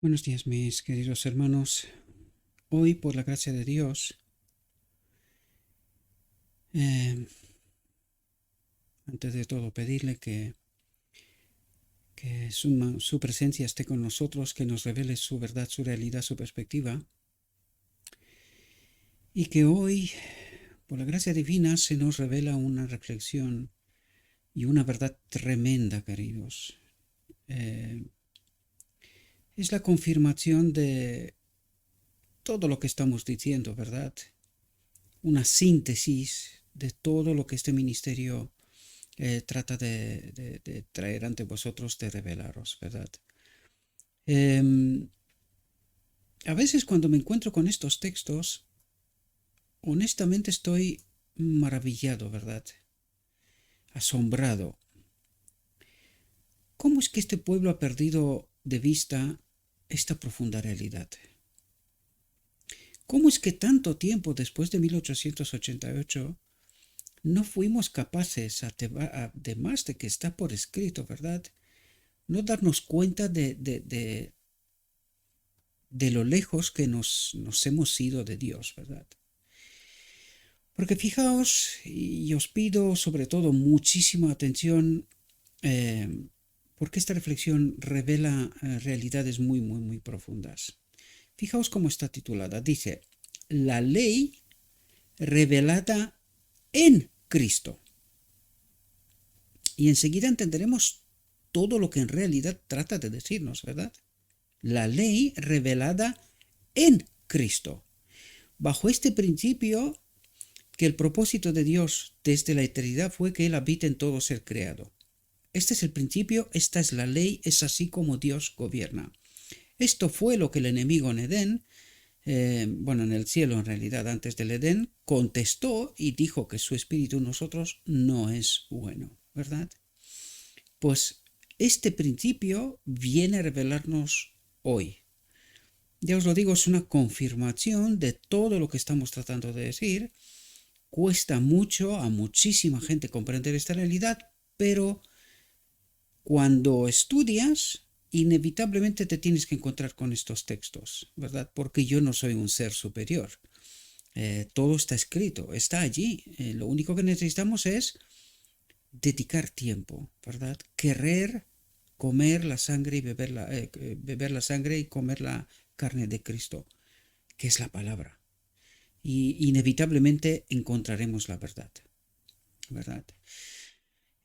Buenos días, mis queridos hermanos. Hoy, por la gracia de Dios, eh, antes de todo, pedirle que su presencia esté con nosotros, que nos revele su verdad, su realidad, su perspectiva, y que hoy, por la gracia divina, se nos revela una reflexión y una verdad tremenda, queridos. Es la confirmación de todo lo que estamos diciendo, ¿verdad? Una síntesis de todo lo que este ministerio trata de traer ante vosotros, de revelaros, ¿verdad? A veces cuando me encuentro con estos textos, honestamente estoy maravillado, ¿verdad? Asombrado. ¿Cómo es que este pueblo ha perdido de vista esta profunda realidad? ¿Cómo es que tanto tiempo después de 1888 no fuimos capaces, además de que está por escrito, ¿verdad? No darnos cuenta de lo lejos que nos hemos ido de Dios, ¿verdad? Porque fijaos, y os pido sobre todo muchísima atención, eh, porque esta reflexión revela realidades muy, muy, muy profundas. Fijaos cómo está titulada. Dice, la ley revelada en Cristo. Y enseguida entenderemos todo lo que en realidad trata de decirnos, ¿verdad? La ley revelada en Cristo. Bajo este principio, que el propósito de Dios desde la eternidad fue que Él habite en todo ser creado. Este es el principio, esta es la ley, es así como Dios gobierna. Esto fue lo que el enemigo en Edén, en el cielo en realidad, antes del Edén, contestó y dijo que su espíritu en nosotros no es bueno, ¿verdad? Pues este principio viene a revelarnos hoy. Ya os lo digo, es una confirmación de todo lo que estamos tratando de decir. Cuesta mucho a muchísima gente comprender esta realidad, pero cuando estudias, inevitablemente te tienes que encontrar con estos textos, ¿verdad? Porque yo no soy un ser superior. Todo está escrito, está allí. Lo único que necesitamos es dedicar tiempo, ¿verdad? Querer comer la sangre y beber la sangre y comer la carne de Cristo, que es la palabra. Y inevitablemente encontraremos la verdad, ¿verdad?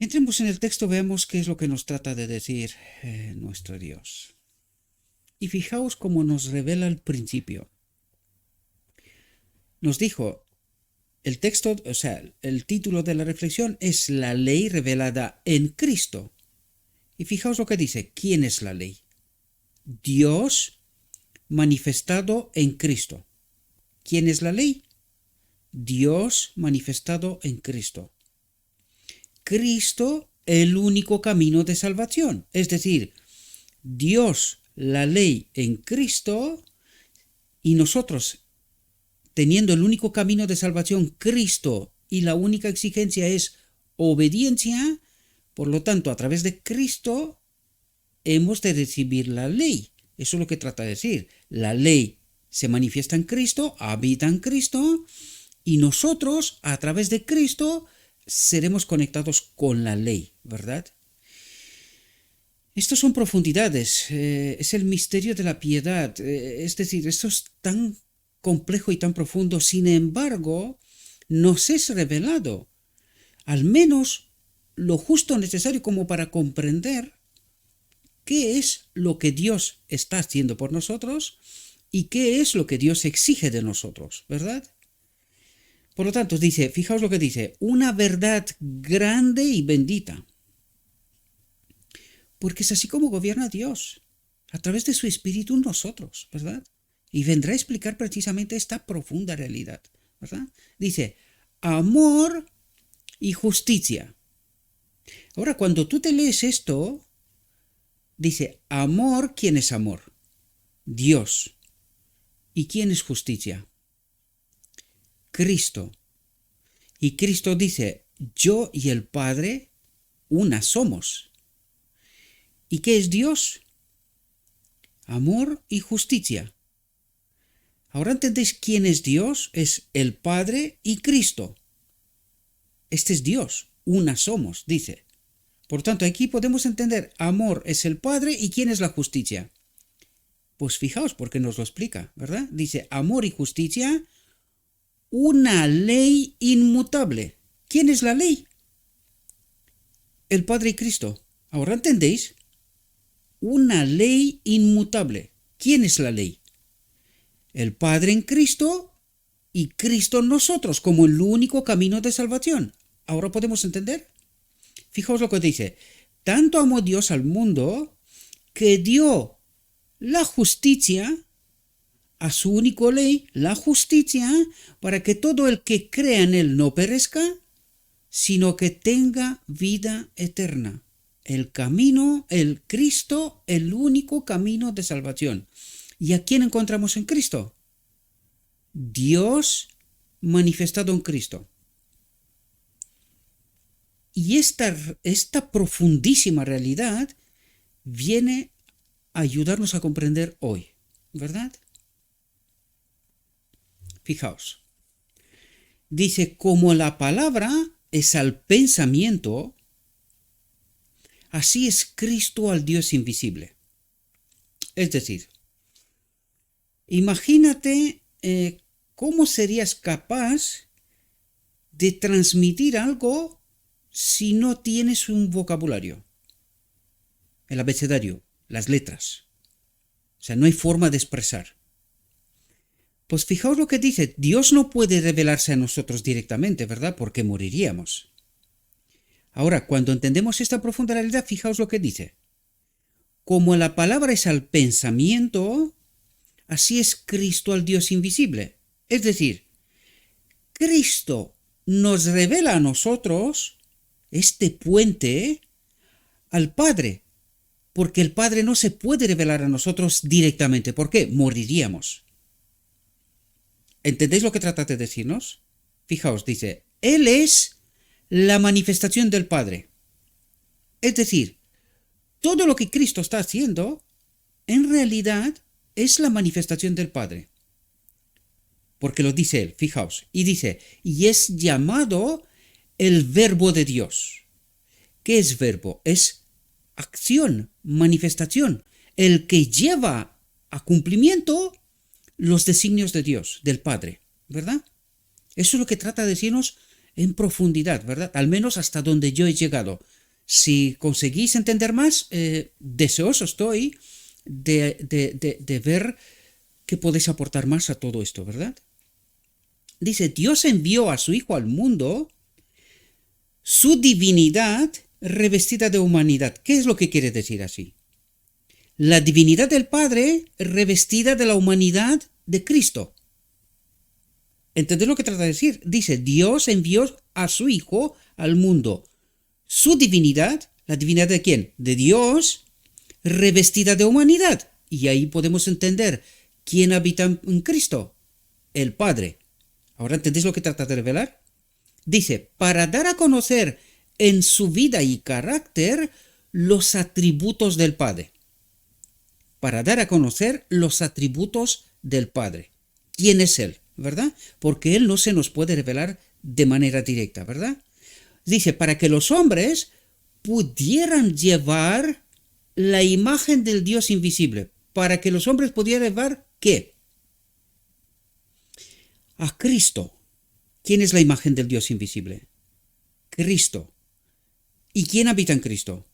Entremos en el texto, veamos qué es lo que nos trata de decir nuestro Dios. Y fijaos cómo nos revela el principio. Nos dijo, el texto, o sea, el título de la reflexión es la ley revelada en Cristo. Y fijaos lo que dice, ¿quién es la ley? Dios manifestado en Cristo. ¿Quién es la ley? Dios manifestado en Cristo. Cristo, el único camino de salvación. Es decir, Dios, la ley en Cristo, y nosotros, teniendo el único camino de salvación, Cristo, y la única exigencia es obediencia, por lo tanto, a través de Cristo, hemos de recibir la ley. Eso es lo que trata de decir. La ley se manifiesta en Cristo, habita en Cristo, y nosotros, a través de Cristo, seremos conectados con la ley, ¿verdad? Estos son profundidades, es el misterio de la piedad, es decir, esto es tan complejo y tan profundo, sin embargo, nos es revelado, al menos lo justo necesario como para comprender qué es lo que Dios está haciendo por nosotros y qué es lo que Dios exige de nosotros, ¿verdad? Por lo tanto, dice, fijaos lo que dice, una verdad grande y bendita. Porque es así como gobierna Dios, a través de su Espíritu en nosotros, ¿verdad? Y vendrá a explicar precisamente esta profunda realidad, ¿verdad? Dice, amor y justicia. Ahora, cuando tú te lees esto, dice, amor, ¿quién es amor? Dios. ¿Y quién es justicia? Cristo. Y Cristo dice, yo y el Padre, una somos. ¿Y qué es Dios? amor y justicia. Ahora entendéis quién es Dios, es el Padre y Cristo. Este es Dios, una somos, dice. Por tanto, aquí podemos entender, amor es el Padre y quién es la justicia. Pues fijaos porque nos lo explica, ¿verdad? Dice, amor y justicia, una ley inmutable. ¿Quién es la ley? El Padre y Cristo. ¿Ahora entendéis? Una ley inmutable. ¿Quién es la ley? El Padre en Cristo y Cristo en nosotros como el único camino de salvación. ¿Ahora podemos entender? Fijaos lo que dice. Tanto amó Dios al mundo que dio la justicia a su único ley, la justicia, para que todo el que crea en él no perezca, sino que tenga vida eterna. El camino, el Cristo, el único camino de salvación. ¿Y a quién encontramos en Cristo? Dios manifestado en Cristo. Y esta profundísima realidad viene a ayudarnos a comprender hoy, ¿verdad? Fijaos. Dice, como la palabra es al pensamiento, así es Cristo al Dios invisible. Es decir, imagínate cómo serías capaz de transmitir algo si no tienes un vocabulario, el abecedario, las letras. O sea, no hay forma de expresar. Pues fijaos lo que dice, Dios no puede revelarse a nosotros directamente, ¿verdad? Porque moriríamos. Ahora, cuando entendemos esta profunda realidad, fijaos lo que dice. Como la palabra es al pensamiento, así es Cristo al Dios invisible. Es decir, Cristo nos revela a nosotros este puente al Padre, porque el Padre no se puede revelar a nosotros directamente. ¿Por qué? Moriríamos. ¿Entendéis lo que trata de decirnos? Fijaos, dice, Él es la manifestación del Padre. Es decir, todo lo que Cristo está haciendo, en realidad, es la manifestación del Padre. Porque lo dice Él, fijaos, y dice, y es llamado el Verbo de Dios. ¿Qué es verbo? Es acción, manifestación, el que lleva a cumplimiento los designios de Dios, del Padre, ¿verdad? Eso es lo que trata de decirnos en profundidad, ¿verdad? Al menos hasta donde yo he llegado. Si conseguís entender más, deseoso estoy de ver qué podéis aportar más a todo esto, ¿verdad? Dice, Dios envió a su Hijo al mundo su divinidad revestida de humanidad. ¿Qué es lo que quiere decir así? La divinidad del Padre revestida de la humanidad de Cristo. ¿Entendéis lo que trata de decir? Dice, Dios envió a su Hijo al mundo. Su divinidad, ¿la divinidad de quién? De Dios, revestida de humanidad. Y ahí podemos entender quién habita en Cristo. El Padre. ¿Ahora entendéis lo que trata de revelar? Dice, para dar a conocer en su vida y carácter los atributos del Padre. Para dar a conocer los atributos del Padre. ¿Quién es Él? ¿Verdad? Porque Él no se nos puede revelar de manera directa, ¿verdad? Dice, para que los hombres pudieran llevar la imagen del Dios invisible. Para que los hombres pudieran llevar, ¿qué? A Cristo. ¿Quién es la imagen del Dios invisible? Cristo. ¿Y quién habita en Cristo?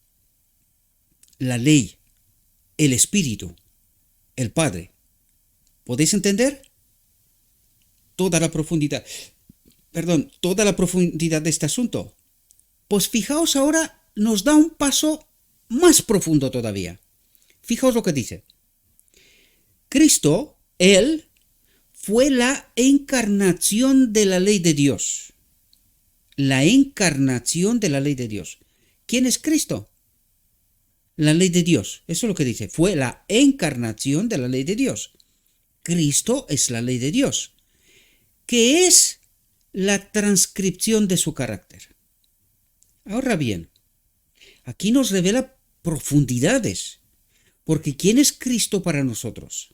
La ley, el Espíritu, el Padre. ¿Podéis entender? Toda la profundidad de este asunto. Pues fijaos ahora, nos da un paso más profundo todavía. Fijaos lo que dice. Cristo, Él, fue la encarnación de la ley de Dios. La encarnación de la ley de Dios. ¿Quién es Cristo? La ley de Dios. Eso es lo que dice. Fue la encarnación de la ley de Dios. Cristo es la ley de Dios, que es la transcripción de su carácter. Ahora bien, aquí nos revela profundidades, Porque ¿quién es Cristo para nosotros?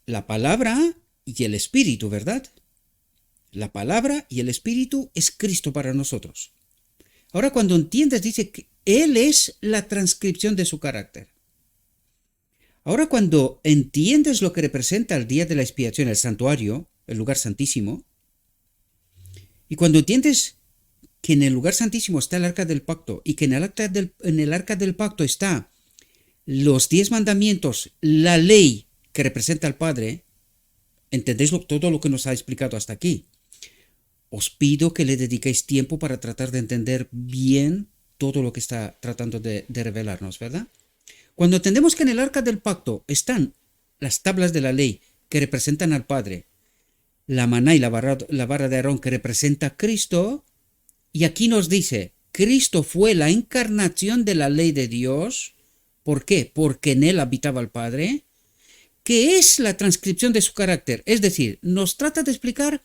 La palabra y el Espíritu, ¿verdad? La palabra y el Espíritu es Cristo para nosotros. Ahora cuando entiendes, dice que Él es la transcripción de su carácter. Ahora cuando entiendes lo que representa el día de la expiación, el santuario, el lugar santísimo, y cuando entiendes que en el lugar santísimo está el arca del pacto y que en el arca del pacto está los 10 mandamientos, la ley que representa al Padre, ¿entendéis todo lo que nos ha explicado hasta aquí? Os pido que le dediquéis tiempo para tratar de entender bien todo lo que está tratando de revelarnos, ¿verdad? Cuando entendemos que en el arca del pacto están las tablas de la ley que representan al Padre, la maná y la vara de Aarón que representa a Cristo, y aquí nos dice, Cristo fue la encarnación de la ley de Dios. ¿Por qué? Porque en él habitaba el Padre, que es la transcripción de su carácter. Es decir, nos trata de explicar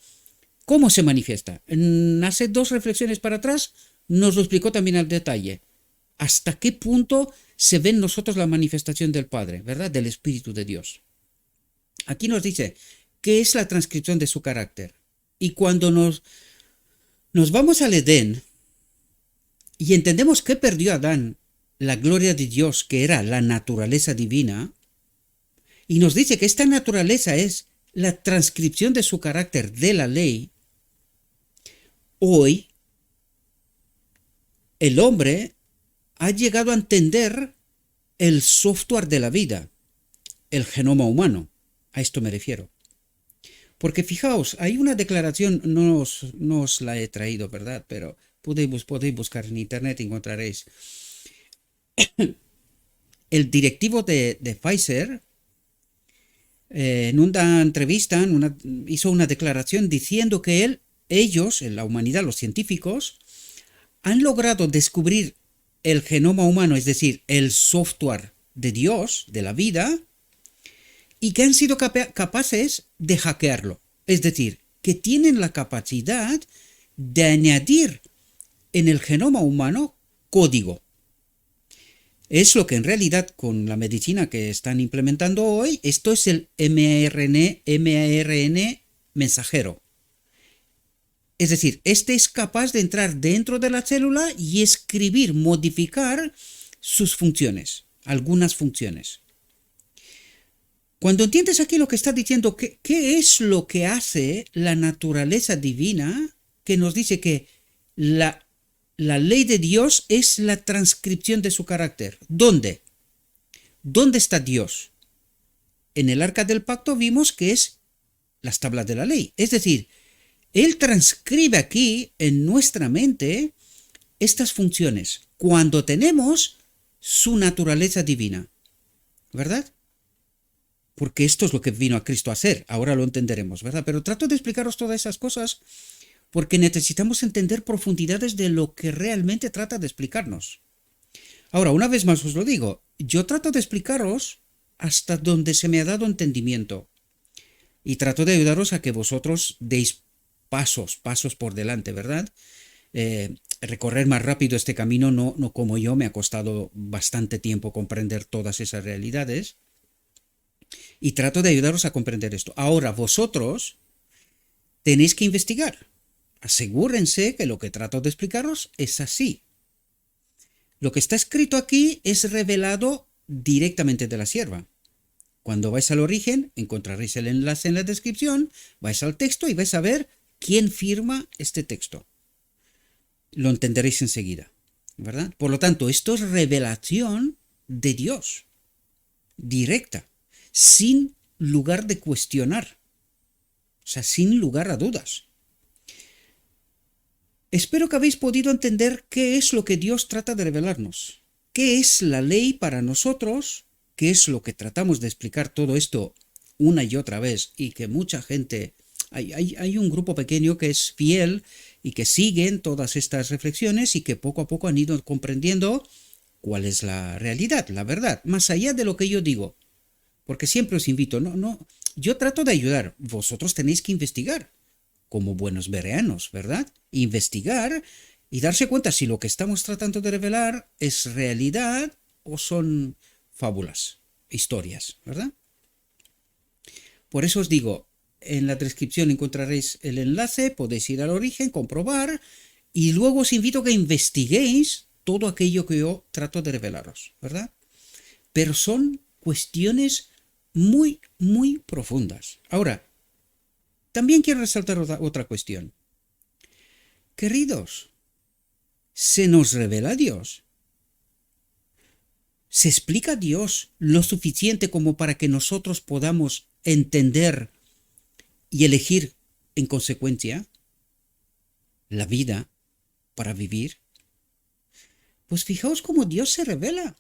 cómo se manifiesta. Hace 2 reflexiones para atrás nos lo explicó también al detalle. ¿Hasta qué punto se ve en nosotros la manifestación del Padre, ¿verdad? Del Espíritu de Dios. Aquí nos dice qué es la transcripción de su carácter. Y cuando nos vamos al Edén y entendemos que perdió Adán la gloria de Dios, que era la naturaleza divina, y nos dice que esta naturaleza es la transcripción de su carácter de la ley, hoy el hombre ha llegado a entender el software de la vida, el genoma humano. A esto me refiero. Porque fijaos, hay una declaración, no os la he traído, ¿verdad? Pero podéis buscar en internet y encontraréis. El directivo de Pfizer, en una entrevista, hizo una declaración diciendo que ellos, en la humanidad, los científicos, han logrado descubrir el genoma humano, es decir, el software de Dios, de la vida, y que han sido capaces de hackearlo. Es decir, que tienen la capacidad de añadir en el genoma humano código. Es lo que en realidad con la medicina que están implementando hoy, esto es el mRNA mensajero. Es decir, este es capaz de entrar dentro de la célula y escribir, modificar sus funciones, algunas funciones. Cuando entiendes aquí lo que está diciendo, ¿qué es lo que hace la naturaleza divina? Que nos dice que la ley de Dios es la transcripción de su carácter. ¿Dónde? ¿Dónde está Dios? En el arca del pacto vimos que es las tablas de la ley. Es decir, Él transcribe aquí en nuestra mente estas funciones cuando tenemos su naturaleza divina. ¿Verdad? Porque esto es lo que vino a Cristo a hacer. Ahora lo entenderemos, ¿verdad? Pero trato de explicaros todas esas cosas porque necesitamos entender profundidades de lo que realmente trata de explicarnos. Ahora, una vez más os lo digo, yo trato de explicaros hasta donde se me ha dado entendimiento y trato de ayudaros a que vosotros deis pasos por delante, ¿verdad? Recorrer más rápido este camino no como yo, me ha costado bastante tiempo comprender todas esas realidades y trato de ayudaros a comprender esto. Ahora, vosotros tenéis que investigar. Asegúrense que lo que trato de explicaros es así. Lo que está escrito aquí es revelado directamente de la sierva. Cuando vais al origen, encontraréis el enlace en la descripción, vais al texto y vais a ver quién firma este texto. Lo entenderéis enseguida, ¿verdad? Por lo tanto, esto es revelación de Dios, directa, sin lugar de cuestionar, o sea, sin lugar a dudas. Espero que habéis podido entender qué es lo que Dios trata de revelarnos, qué es la ley para nosotros, qué es lo que tratamos de explicar todo esto una y otra vez y que mucha gente, hay un grupo pequeño que es fiel y que siguen todas estas reflexiones y que poco a poco han ido comprendiendo cuál es la realidad, la verdad, más allá de lo que yo digo. Porque siempre os invito, yo trato de ayudar, vosotros tenéis que investigar, como buenos bereanos, ¿verdad? Investigar y darse cuenta si lo que estamos tratando de revelar es realidad o son fábulas, historias, ¿verdad? Por eso os digo, en la descripción encontraréis el enlace, podéis ir al origen, comprobar, y luego os invito a que investiguéis todo aquello que yo trato de revelaros, ¿verdad? Pero son cuestiones muy, muy profundas. Ahora, también quiero resaltar otra cuestión. Queridos, se nos revela Dios. ¿Se explica Dios lo suficiente como para que nosotros podamos entender y elegir en consecuencia la vida para vivir? Pues fijaos cómo Dios se revela.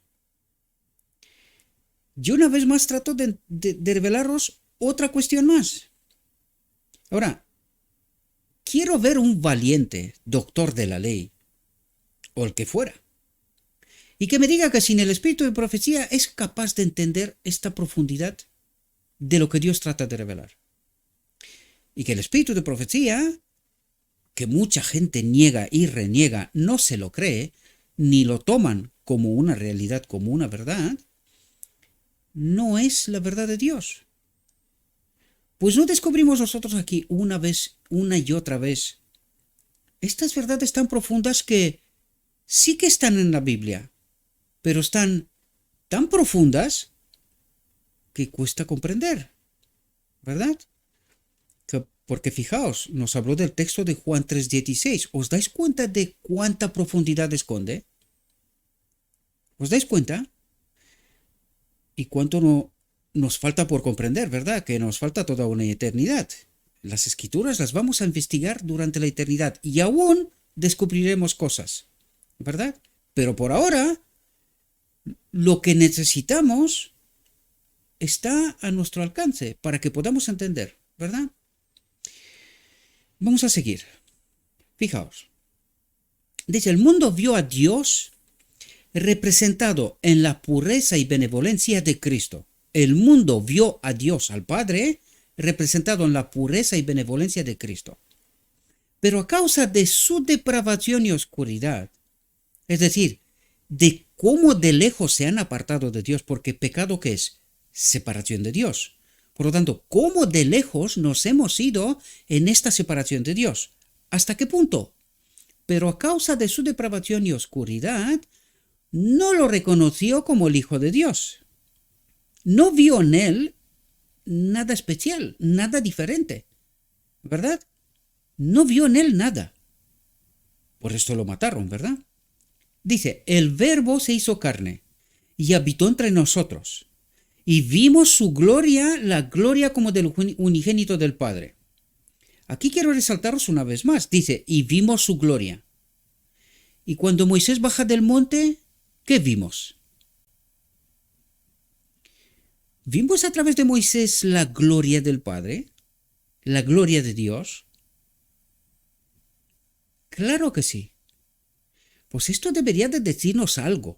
Yo una vez más trato de revelaros otra cuestión más. Ahora, quiero ver un valiente doctor de la ley, o el que fuera, y que me diga que sin el espíritu de profecía es capaz de entender esta profundidad de lo que Dios trata de revelar. Y que el espíritu de profecía, que mucha gente niega y reniega, no se lo cree, ni lo toman como una realidad, como una verdad, no es la verdad de Dios. Pues no descubrimos nosotros aquí una vez, una y otra vez, estas verdades tan profundas que sí que están en la Biblia, pero están tan profundas que cuesta comprender, ¿verdad? Porque fijaos, nos habló del texto de Juan 3:16. ¿Os dais cuenta de cuánta profundidad esconde? ¿Os dais cuenta? Y cuánto nos falta por comprender, ¿verdad? Que nos falta toda una eternidad. Las escrituras las vamos a investigar durante la eternidad y aún descubriremos cosas, ¿verdad? Pero por ahora, lo que necesitamos está a nuestro alcance para que podamos entender, ¿verdad? Vamos a seguir. Fijaos. Dice, el mundo vio a Dios representado en la pureza y benevolencia de Cristo. El mundo vio a Dios, al Padre, representado en la pureza y benevolencia de Cristo. Pero a causa de su depravación y oscuridad, es decir, de cómo de lejos se han apartado de Dios, porque pecado ¿qué es? Separación de Dios. Por lo tanto, ¿cómo de lejos nos hemos ido en esta separación de Dios? ¿Hasta qué punto? Pero a causa de su depravación y oscuridad, no lo reconoció como el Hijo de Dios. No vio en él nada especial, nada diferente, ¿verdad? No vio en él nada. Por esto lo mataron, ¿verdad? Dice, el Verbo se hizo carne y habitó entre nosotros, y vimos su gloria, la gloria como del unigénito del Padre. Aquí quiero resaltaros una vez más. Dice, y vimos su gloria. Y cuando Moisés baja del monte, ¿qué vimos? ¿Vimos a través de Moisés la gloria del Padre? ¿La gloria de Dios? Claro que sí. Pues esto debería de decirnos algo.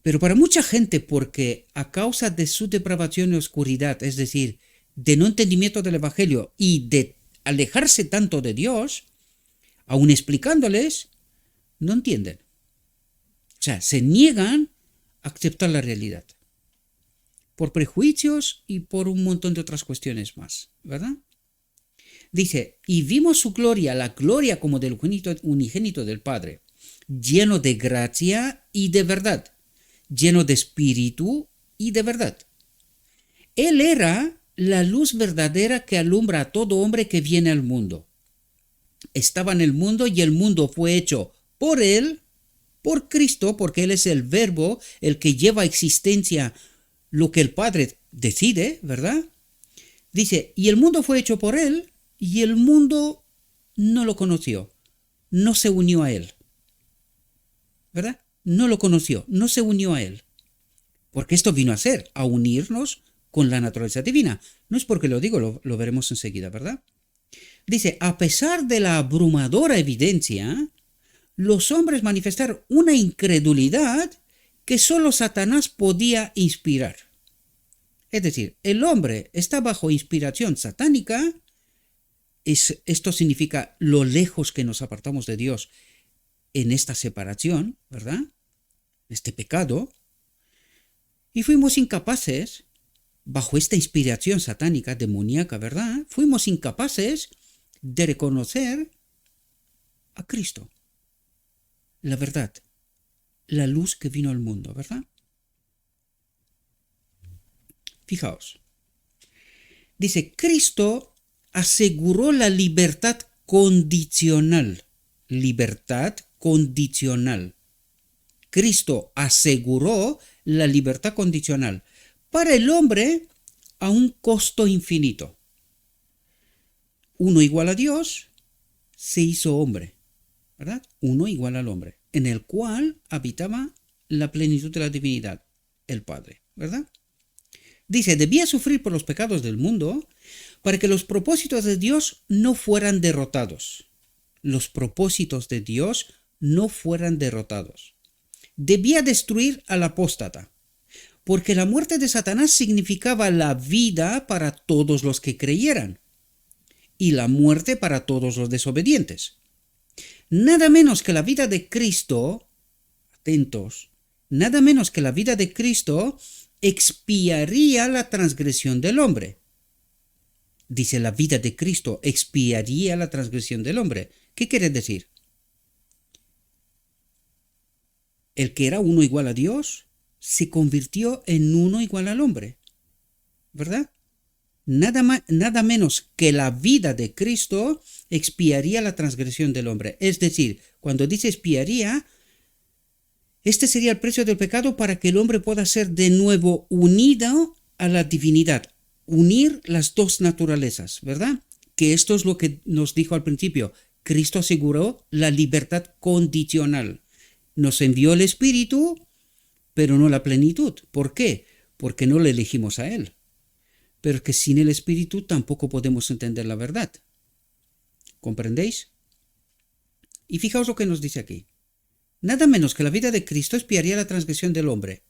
Pero para mucha gente, porque a causa de su depravación y oscuridad, es decir, de no entendimiento del Evangelio y de alejarse tanto de Dios, aun explicándoles, no entienden. O sea, se niegan a aceptar la realidad. Por prejuicios y por un montón de otras cuestiones más, ¿verdad? Dice, y vimos su gloria, la gloria como del unigénito del Padre, lleno de gracia y de verdad, lleno de espíritu y de verdad. Él era la luz verdadera que alumbra a todo hombre que viene al mundo. Estaba en el mundo y el mundo fue hecho por él, por Cristo, porque él es el Verbo, el que lleva a existencia lo que el Padre decide, ¿verdad? Dice, y el mundo fue hecho por él y el mundo no lo conoció, no se unió a él, ¿verdad? No lo conoció, no se unió a él. Porque esto vino a ser, a unirnos con la naturaleza divina. No es porque lo digo, lo veremos enseguida, ¿verdad? Dice, a pesar de la abrumadora evidencia, los hombres manifestaron una incredulidad que solo Satanás podía inspirar. Es decir, el hombre está bajo inspiración satánica. Esto significa lo lejos que nos apartamos de Dios en esta separación, ¿verdad? este pecado, y fuimos incapaces, bajo esta inspiración satánica, demoníaca, ¿verdad? Fuimos incapaces de reconocer a Cristo, la verdad, la luz que vino al mundo, ¿verdad? Fijaos, dice, Cristo aseguró la libertad condicional. Libertad condicional. Cristo aseguró la libertad condicional para el hombre a un costo infinito. Uno igual a Dios se hizo hombre, ¿verdad? Uno igual al hombre, en el cual habitaba la plenitud de la divinidad, el Padre, ¿verdad? Dice, debía sufrir por los pecados del mundo para que los propósitos de Dios no fueran derrotados. Los propósitos de Dios no fueran derrotados. Debía destruir al apóstata, porque la muerte de Satanás significaba la vida para todos los que creyeran y la muerte para todos los desobedientes. Nada menos que la vida de Cristo, atentos, nada menos que la vida de Cristo expiaría la transgresión del hombre. Dice, la vida de Cristo expiaría la transgresión del hombre. ¿Qué quiere decir? El que era uno igual a Dios se convirtió en uno igual al hombre, ¿verdad? Nada menos que la vida de Cristo expiaría la transgresión del hombre. Es decir, cuando dice expiaría, este sería el precio del pecado para que el hombre pueda ser de nuevo unido a la divinidad. Unir las dos naturalezas, ¿verdad? Que esto es lo que nos dijo al principio. Cristo aseguró la libertad condicional. Nos envió el Espíritu, pero no la plenitud. ¿Por qué? Porque no le elegimos a Él. Pero que sin el Espíritu tampoco podemos entender la verdad. ¿Comprendéis? Y fijaos lo que nos dice aquí. Nada menos que la vida de Cristo expiaría la transgresión del hombre.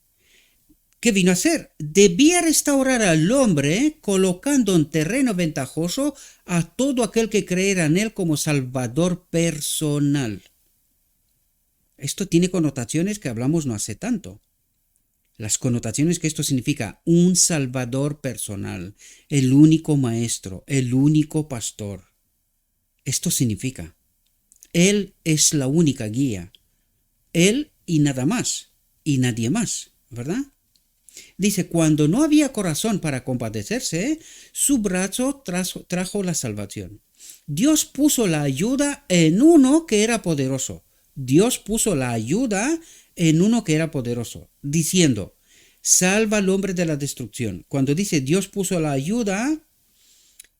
¿Qué vino a hacer? Debía restaurar al hombre colocando en terreno ventajoso a todo aquel que creyera en Él como Salvador personal. Esto tiene connotaciones que hablamos no hace tanto. Las connotaciones que esto significa: un Salvador personal, el único Maestro, el único Pastor. Esto significa: Él es la única guía. Él y nada más, y nadie más, ¿verdad? Dice, cuando no había corazón para compadecerse, su brazo trajo la salvación. Dios puso la ayuda en uno que era poderoso. Dios puso la ayuda en uno que era poderoso, diciendo, salva al hombre de la destrucción. Cuando dice Dios puso la ayuda,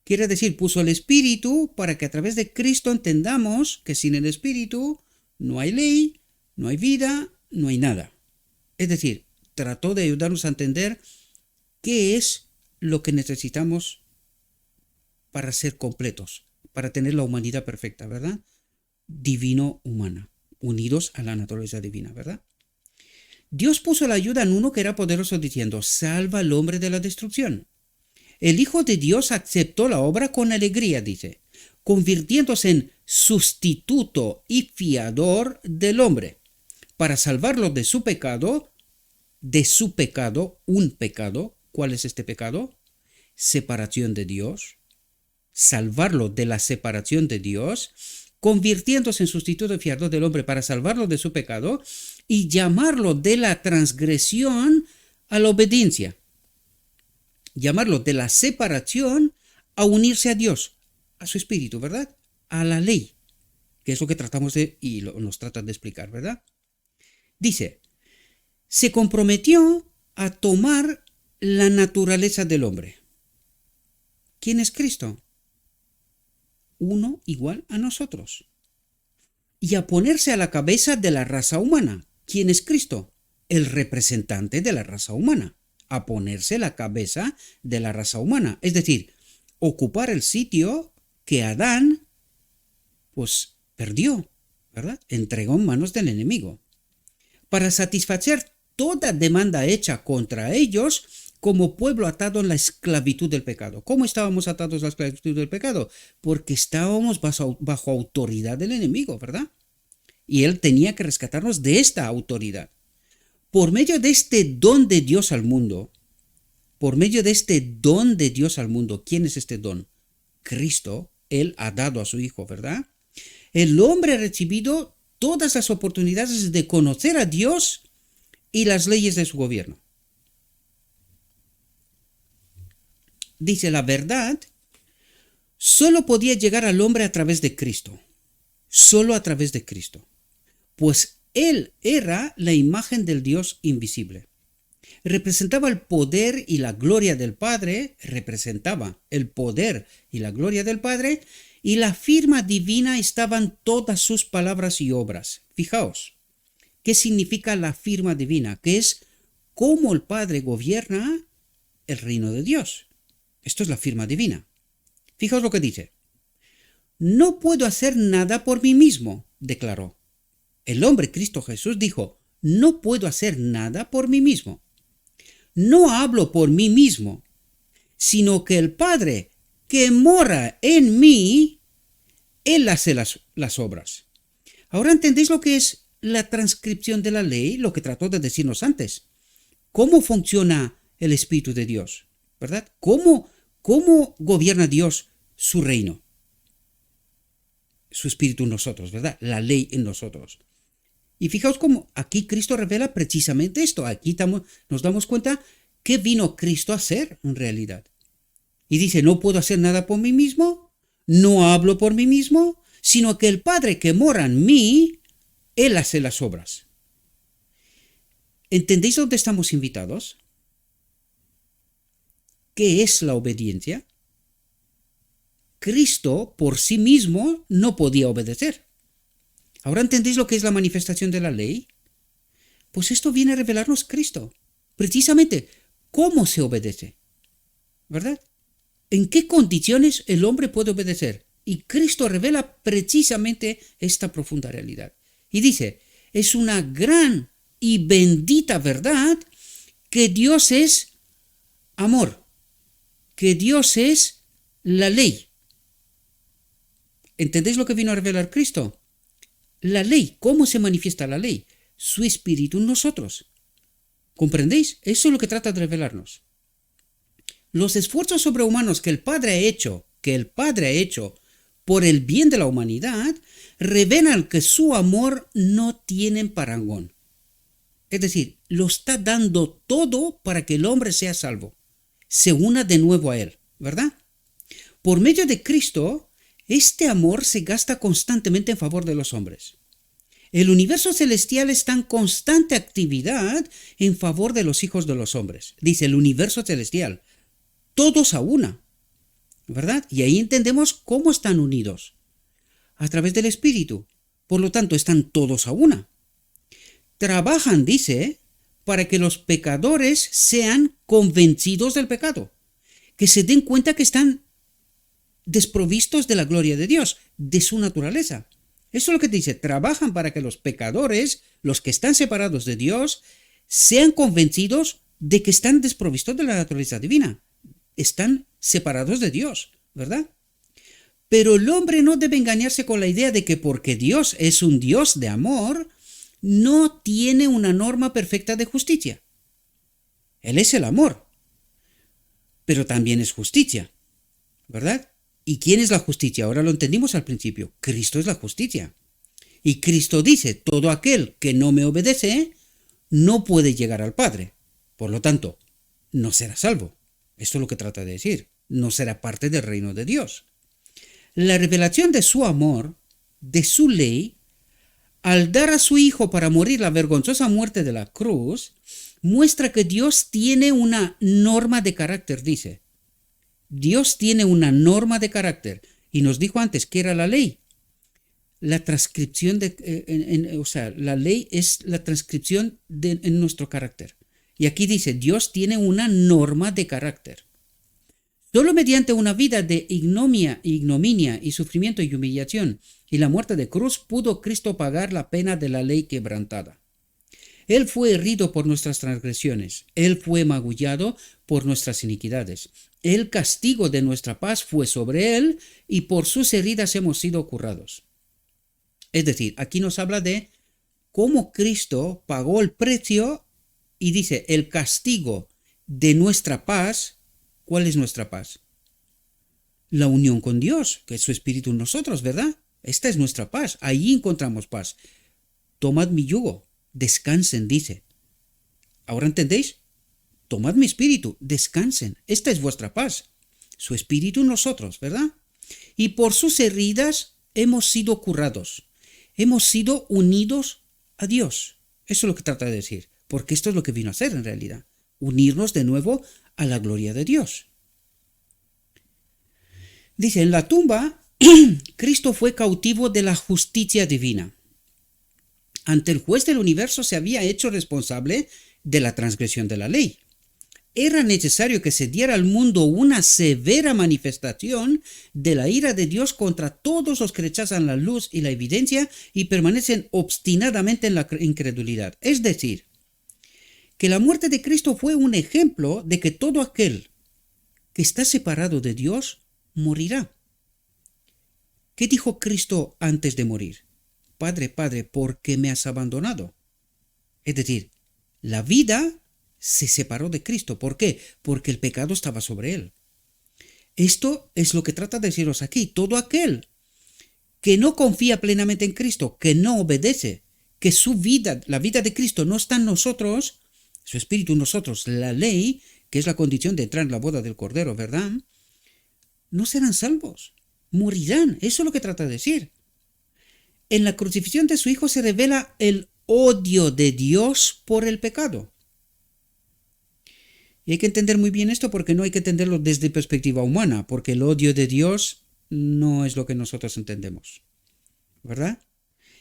quiere decir puso el Espíritu para que a través de Cristo entendamos que sin el Espíritu no hay ley, no hay vida, no hay nada. Es decir, trató de ayudarnos a entender qué es lo que necesitamos para ser completos, para tener la humanidad perfecta, ¿verdad? Divino-humana, unidos a la naturaleza divina, ¿verdad? Dios puso la ayuda en uno que era poderoso diciendo, salva al hombre de la destrucción. El Hijo de Dios aceptó la obra con alegría, dice, convirtiéndose en sustituto y fiador del hombre, para salvarlo de su pecado, un pecado. ¿Cuál es este pecado? Separación de Dios. Salvarlo de la separación de Dios, convirtiéndose en sustituto y fiador del hombre para salvarlo de su pecado y llamarlo de la transgresión a la obediencia. Llamarlo de la separación a unirse a Dios, a su espíritu, ¿verdad? A la ley, que es lo que tratamos de, y nos tratan de explicar, ¿verdad? Dice, se comprometió a tomar la naturaleza del hombre. ¿Quién es Cristo? Uno igual a nosotros. Y a ponerse a la cabeza de la raza humana. ¿Quién es Cristo? El representante de la raza humana. A ponerse a la cabeza de la raza humana. Es decir, ocupar el sitio que Adán, pues, perdió, ¿verdad? Entregó en manos del enemigo. Para satisfacer toda demanda hecha contra ellos como pueblo atado en la esclavitud del pecado. ¿Cómo estábamos atados a la esclavitud del pecado? Porque estábamos bajo autoridad del enemigo, ¿verdad? Y él tenía que rescatarnos de esta autoridad. Por medio de este don de Dios al mundo, por medio de este don de Dios al mundo, ¿quién es este don? Cristo, Él ha dado a su Hijo, ¿verdad? El hombre ha recibido todas las oportunidades de conocer a Dios y las leyes de su gobierno. Dice, la verdad solo podía llegar al hombre a través de Cristo, solo a través de Cristo, pues Él era la imagen del Dios invisible. Representaba el poder y la gloria del Padre, y la firma divina estaban todas sus palabras y obras. Fijaos, ¿qué significa la firma divina? Que es cómo el Padre gobierna el reino de Dios. Esto es la firma divina. Fijaos lo que dice. No puedo hacer nada por mí mismo, declaró. El hombre Cristo Jesús dijo, no puedo hacer nada por mí mismo. No hablo por mí mismo, sino que el Padre que mora en mí, Él hace las obras. Ahora entendéis lo que es la transcripción de la ley, lo que trató de decirnos antes. ¿Cómo funciona el Espíritu de Dios? ¿Verdad? ¿Cómo gobierna Dios su reino? Su Espíritu en nosotros, ¿verdad? La ley en nosotros. Y fijaos cómo aquí Cristo revela precisamente esto. Aquí nos damos cuenta qué vino Cristo a hacer en realidad. Y dice, no puedo hacer nada por mí mismo, no hablo por mí mismo, sino que el Padre que mora en mí, Él hace las obras. ¿Entendéis dónde estamos invitados? ¿Qué es la obediencia? Cristo por sí mismo no podía obedecer. ¿Ahora entendéis lo que es la manifestación de la ley? Pues esto viene a revelarnos Cristo. Precisamente, ¿cómo se obedece? ¿Verdad? ¿En qué condiciones el hombre puede obedecer? Y Cristo revela precisamente esta profunda realidad. Y dice, es una gran y bendita verdad que Dios es amor, que Dios es la ley. ¿Entendéis lo que vino a revelar Cristo? La ley, ¿cómo se manifiesta la ley? Su Espíritu en nosotros. ¿Comprendéis? Eso es lo que trata de revelarnos. Los esfuerzos sobrehumanos que el Padre ha hecho por el bien de la humanidad, revelan que su amor no tiene parangón. Es decir, lo está dando todo para que el hombre sea salvo, se una de nuevo a Él, ¿verdad? Por medio de Cristo, este amor se gasta constantemente en favor de los hombres. El universo celestial está en constante actividad en favor de los hijos de los hombres. Dice el universo celestial, todos a una, ¿verdad? Y ahí entendemos cómo están unidos, a través del Espíritu. Por lo tanto, están todos a una. Trabajan, dice, para que los pecadores sean convencidos del pecado, que se den cuenta que están desprovistos de la gloria de Dios, de su naturaleza. Eso es lo que dice, trabajan para que los pecadores, los que están separados de Dios, sean convencidos de que están desprovistos de la naturaleza divina. Están separados de Dios, ¿verdad? Pero el hombre no debe engañarse con la idea de que porque Dios es un Dios de amor, no tiene una norma perfecta de justicia. Él es el amor, pero también es justicia, ¿verdad? ¿Y quién es la justicia? Ahora lo entendimos al principio. Cristo es la justicia. Y Cristo dice, todo aquel que no me obedece no puede llegar al Padre. Por lo tanto, no será salvo. Esto es lo que trata de decir. No será parte del reino de Dios. La revelación de su amor, de su ley, al dar a su Hijo para morir la vergonzosa muerte de la cruz, muestra que Dios tiene una norma de carácter, dice. Dios tiene una norma de carácter. Y nos dijo antes que era la ley. La transcripción la ley es la transcripción en nuestro carácter. Y aquí dice, Dios tiene una norma de carácter. Solo mediante una vida de ignominia y sufrimiento y humillación y la muerte de cruz pudo Cristo pagar la pena de la ley quebrantada. Él fue herido por nuestras transgresiones, Él fue magullado por nuestras iniquidades. El castigo de nuestra paz fue sobre Él y por sus heridas hemos sido curados. Es decir, aquí nos habla de cómo Cristo pagó el precio y dice, el castigo de nuestra paz, ¿cuál es nuestra paz? La unión con Dios, que es su espíritu en nosotros, ¿verdad? Esta es nuestra paz, ahí encontramos paz. Tomad mi yugo, descansen, dice. ¿Ahora entendéis? Tomad mi espíritu, descansen, esta es vuestra paz. Su espíritu en nosotros, ¿verdad? Y por sus heridas hemos sido curados, hemos sido unidos a Dios. Eso es lo que trata de decir, porque esto es lo que vino a hacer en realidad, unirnos de nuevo a la gloria de Dios. Dice, en la tumba, Cristo fue cautivo de la justicia divina. Ante el juez del universo se había hecho responsable de la transgresión de la ley. Era necesario que se diera al mundo una severa manifestación de la ira de Dios contra todos los que rechazan la luz y la evidencia y permanecen obstinadamente en la incredulidad. Es decir, que la muerte de Cristo fue un ejemplo de que todo aquel que está separado de Dios morirá. ¿Qué dijo Cristo antes de morir? Padre, Padre, ¿por qué me has abandonado? Es decir, la vida se separó de Cristo. ¿Por qué? Porque el pecado estaba sobre él. Esto es lo que trata de deciros aquí. Todo aquel que no confía plenamente en Cristo, que no obedece, que su vida, la vida de Cristo no está en nosotros, su espíritu en nosotros, la ley, que es la condición de entrar en la boda del Cordero, ¿verdad? No serán salvos, morirán. Eso es lo que trata de decir. En la crucifixión de su Hijo se revela el odio de Dios por el pecado. Y hay que entender muy bien esto porque no hay que entenderlo desde perspectiva humana, porque el odio de Dios no es lo que nosotros entendemos, ¿verdad?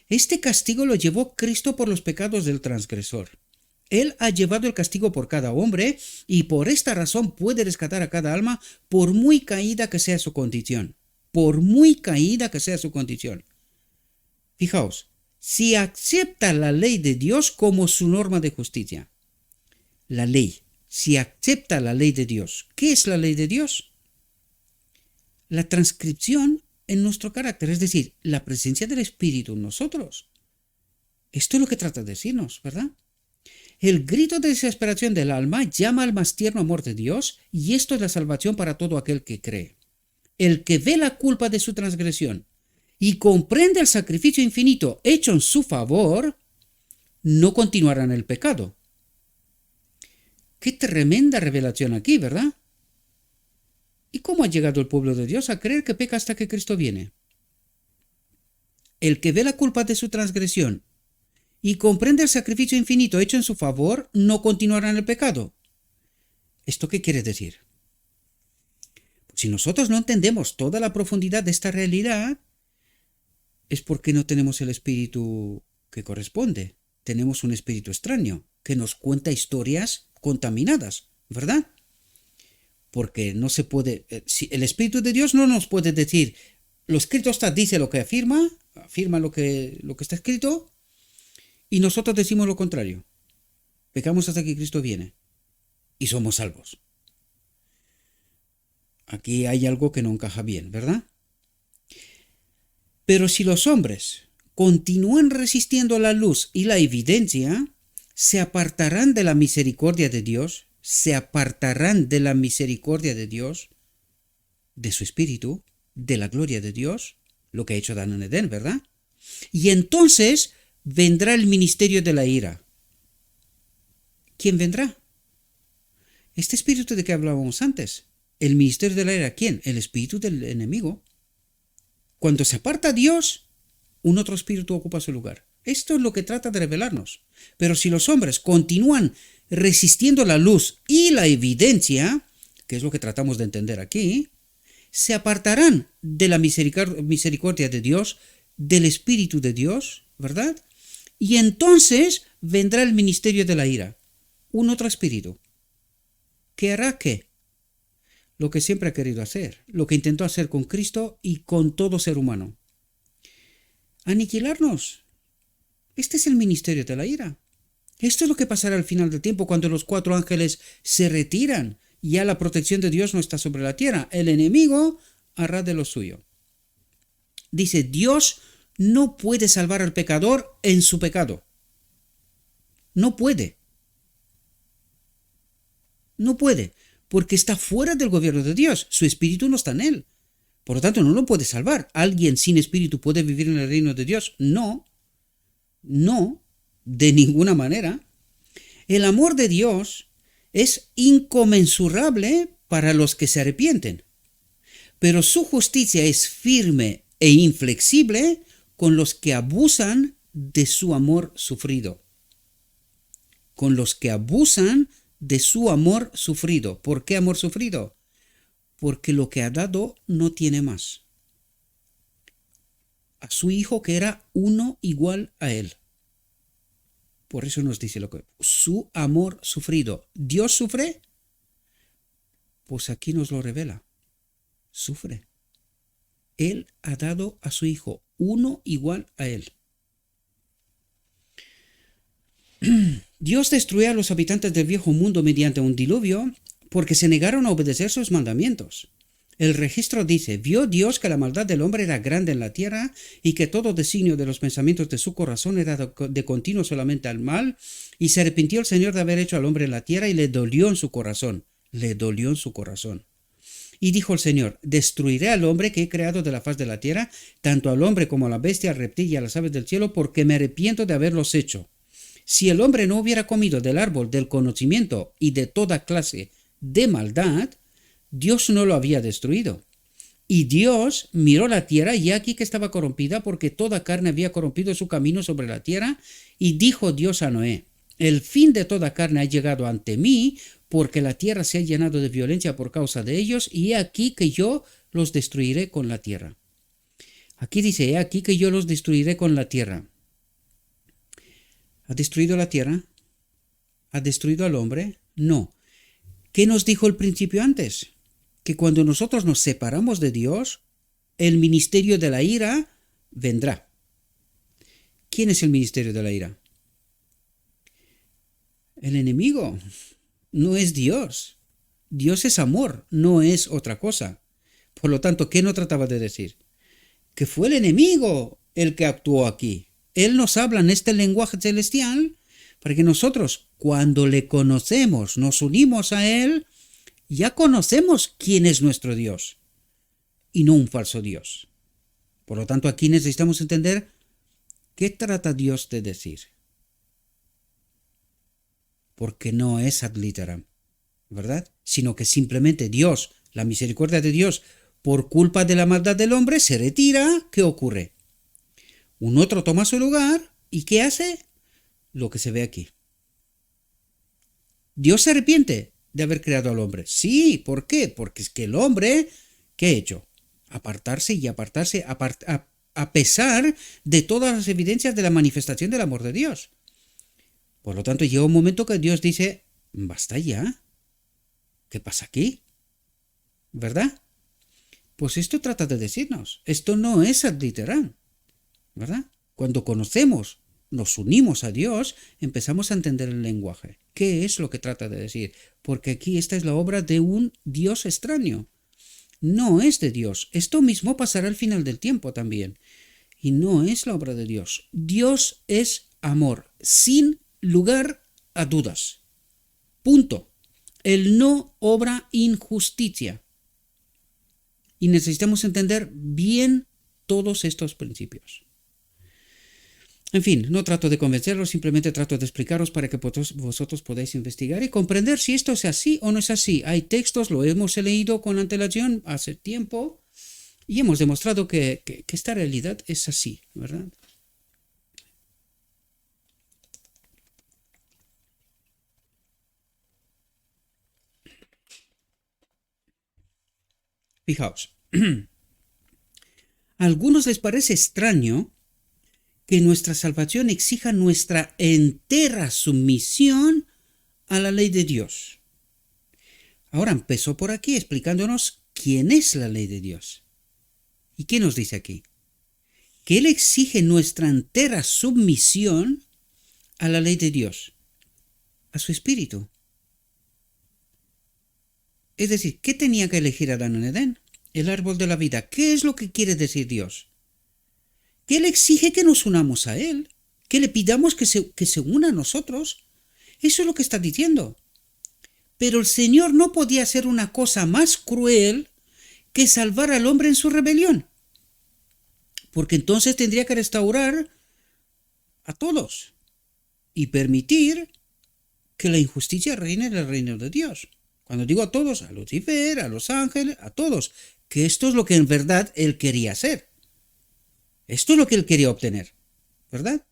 Este castigo lo llevó Cristo por los pecados del transgresor. Él ha llevado el castigo por cada hombre y por esta razón puede rescatar a cada alma por muy caída que sea su condición. Por muy caída que sea su condición. Fijaos, si acepta la ley de Dios como su norma de justicia, la ley, si acepta la ley de Dios, ¿qué es la ley de Dios? La transcripción en nuestro carácter, es decir, la presencia del Espíritu en nosotros. Esto es lo que trata de decirnos, ¿verdad? El grito de desesperación del alma llama al más tierno amor de Dios y esto es la salvación para todo aquel que cree. El que ve la culpa de su transgresión y comprende el sacrificio infinito hecho en su favor, no continuará en el pecado. Qué tremenda revelación aquí, ¿verdad? ¿Y cómo ha llegado el pueblo de Dios a creer que peca hasta que Cristo viene? El que ve la culpa de su transgresión y comprende el sacrificio infinito hecho en su favor, no continuará en el pecado. ¿Esto qué quiere decir? Si nosotros no entendemos toda la profundidad de esta realidad, es porque no tenemos el espíritu que corresponde. Tenemos un espíritu extraño que nos cuenta historias contaminadas, ¿verdad? Porque no se puede, si el Espíritu de Dios no nos puede decir, lo escrito está, dice lo que afirma lo que está escrito, y nosotros decimos lo contrario. Pecamos hasta que Cristo viene y somos salvos. Aquí hay algo que no encaja bien, ¿verdad? Pero si los hombres continúan resistiendo la luz y la evidencia, se apartarán de la misericordia de Dios, de su espíritu, de la gloria de Dios, lo que ha hecho Adán en Edén, ¿verdad? Y entonces vendrá el ministerio de la ira. ¿Quién vendrá? Este espíritu de que hablábamos antes. El ministerio de la ira, ¿quién? El espíritu del enemigo. Cuando se aparta Dios, un otro espíritu ocupa su lugar. Esto es lo que trata de revelarnos. Pero si los hombres continúan resistiendo la luz y la evidencia, que es lo que tratamos de entender aquí, se apartarán de la misericordia de Dios, del Espíritu de Dios, ¿verdad? Y entonces vendrá el ministerio de la ira, un otro espíritu. ¿Qué hará qué? Lo que siempre ha querido hacer, lo que intentó hacer con Cristo y con todo ser humano. Aniquilarnos. Este es el ministerio de la ira. Esto es lo que pasará al final del tiempo cuando los 4 ángeles se retiran y ya la protección de Dios no está sobre la tierra. El enemigo hará de lo suyo. Dice, Dios no puede salvar al pecador en su pecado. No puede. No puede, porque está fuera del gobierno de Dios. Su espíritu no está en él. Por lo tanto, no lo puede salvar. ¿Alguien sin espíritu puede vivir en el reino de Dios? No, no, de ninguna manera. El amor de Dios es inconmensurable para los que se arrepienten, pero su justicia es firme e inflexible con los que abusan de su amor sufrido. Con los que abusan de su amor sufrido. ¿Por qué amor sufrido? Porque lo que ha dado no tiene más. A su hijo que era uno igual a él. Por eso nos dice lo que su amor sufrido. ¿Dios sufre? Pues aquí nos lo revela. Sufre. Él ha dado a su hijo uno igual a él. Dios destruyó a los habitantes del viejo mundo mediante un diluvio porque se negaron a obedecer sus mandamientos. El registro dice: vio Dios que la maldad del hombre era grande en la tierra y que todo designio de los pensamientos de su corazón era de continuo solamente al mal, y se arrepintió el Señor de haber hecho al hombre en la tierra y le dolió en su corazón. Le dolió en su corazón. Y dijo el Señor: destruiré al hombre que he creado de la faz de la tierra, tanto al hombre como a la bestia, al reptil y a las aves del cielo, porque me arrepiento de haberlos hecho. Si el hombre no hubiera comido del árbol del conocimiento y de toda clase de maldad, Dios no lo había destruido. Y Dios miró la tierra y aquí que estaba corrompida, porque toda carne había corrompido su camino sobre la tierra, y dijo Dios a Noé: el fin de toda carne ha llegado ante mí, porque la tierra se ha llenado de violencia por causa de ellos, y he aquí que yo los destruiré con la tierra. Aquí dice: he aquí que yo los destruiré con la tierra. ¿Ha destruido la tierra? ¿Ha destruido al hombre? No. ¿Qué nos dijo el principio antes? Que cuando nosotros nos separamos de Dios, el ministerio de la ira vendrá. ¿Quién es el ministerio de la ira? El enemigo. No es Dios. Dios es amor, no es otra cosa. Por lo tanto, ¿qué no trataba de decir? Que fue el enemigo el que actuó aquí. Él nos habla en este lenguaje celestial para que nosotros, cuando le conocemos, nos unimos a Él, ya conocemos quién es nuestro Dios y no un falso Dios. Por lo tanto, aquí necesitamos entender qué trata Dios de decir. Porque no es ad literam, ¿verdad? Sino que simplemente Dios, la misericordia de Dios, por culpa de la maldad del hombre, se retira. ¿Qué ocurre? Un otro toma su lugar y ¿qué hace? Lo que se ve aquí. ¿Dios se arrepiente de haber creado al hombre? Sí, ¿por qué? Porque es que el hombre, ¿qué ha hecho? Apartarse y apartarse a pesar de todas las evidencias de la manifestación del amor de Dios. Por lo tanto, llega un momento que Dios dice: basta ya. ¿Qué pasa aquí? ¿Verdad? Pues esto trata de decirnos. Esto no es ad literam, ¿verdad? Cuando conocemos, nos unimos a Dios, empezamos a entender el lenguaje. ¿Qué es lo que trata de decir? Porque aquí esta es la obra de un Dios extraño. No es de Dios. Esto mismo pasará al final del tiempo también. Y no es la obra de Dios. Dios es amor, sin lugar a dudas. Punto. Él no obra injusticia. Y necesitamos entender bien todos estos principios. En fin, no trato de convencerlos, simplemente trato de explicaros para que vosotros podáis investigar y comprender si esto es así o no es así. Hay textos, lo hemos leído con antelación hace tiempo y hemos demostrado que esta realidad es así, ¿verdad? Fijaos, a algunos les parece extraño que nuestra salvación exija nuestra entera sumisión a la ley de Dios. Ahora empezó por aquí explicándonos quién es la ley de Dios. ¿Y qué nos dice aquí? Que Él exige nuestra entera sumisión a la ley de Dios, a su espíritu. Es decir, ¿qué tenía que elegir Adán en Edén? El árbol de la vida. ¿Qué es lo que quiere decir Dios? Que Él exige que nos unamos a Él, que le pidamos que se una a nosotros. Eso es lo que está diciendo. Pero el Señor no podía hacer una cosa más cruel que salvar al hombre en su rebelión, porque entonces tendría que restaurar a todos y permitir que la injusticia reine en el reino de Dios. Cuando digo a todos, a Lucifer, a los ángeles, a todos, que esto es lo que en verdad él quería hacer. Esto es lo que él quería obtener, ¿verdad?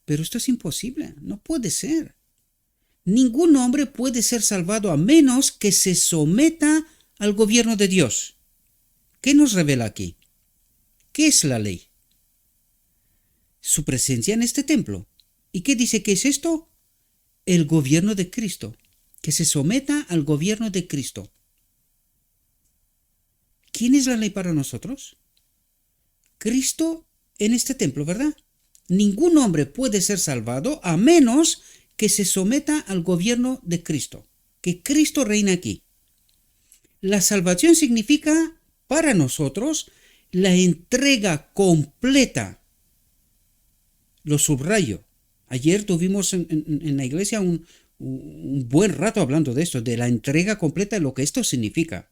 Pero esto es imposible, no puede ser. Ningún hombre puede ser salvado a menos que se someta al gobierno de Dios. ¿Qué nos revela aquí? ¿Qué es la ley? Su presencia en este templo. ¿Y qué dice que es esto? El gobierno de Cristo. Que se someta al gobierno de Cristo. ¿Quién es la ley para nosotros? Cristo en este templo, ¿verdad? Ningún hombre puede ser salvado a menos que se someta al gobierno de Cristo. Que Cristo reina aquí. La salvación significa para nosotros la entrega completa. Lo subrayo. Ayer tuvimos en la iglesia un buen rato hablando de esto, de la entrega completa, de lo que esto significa.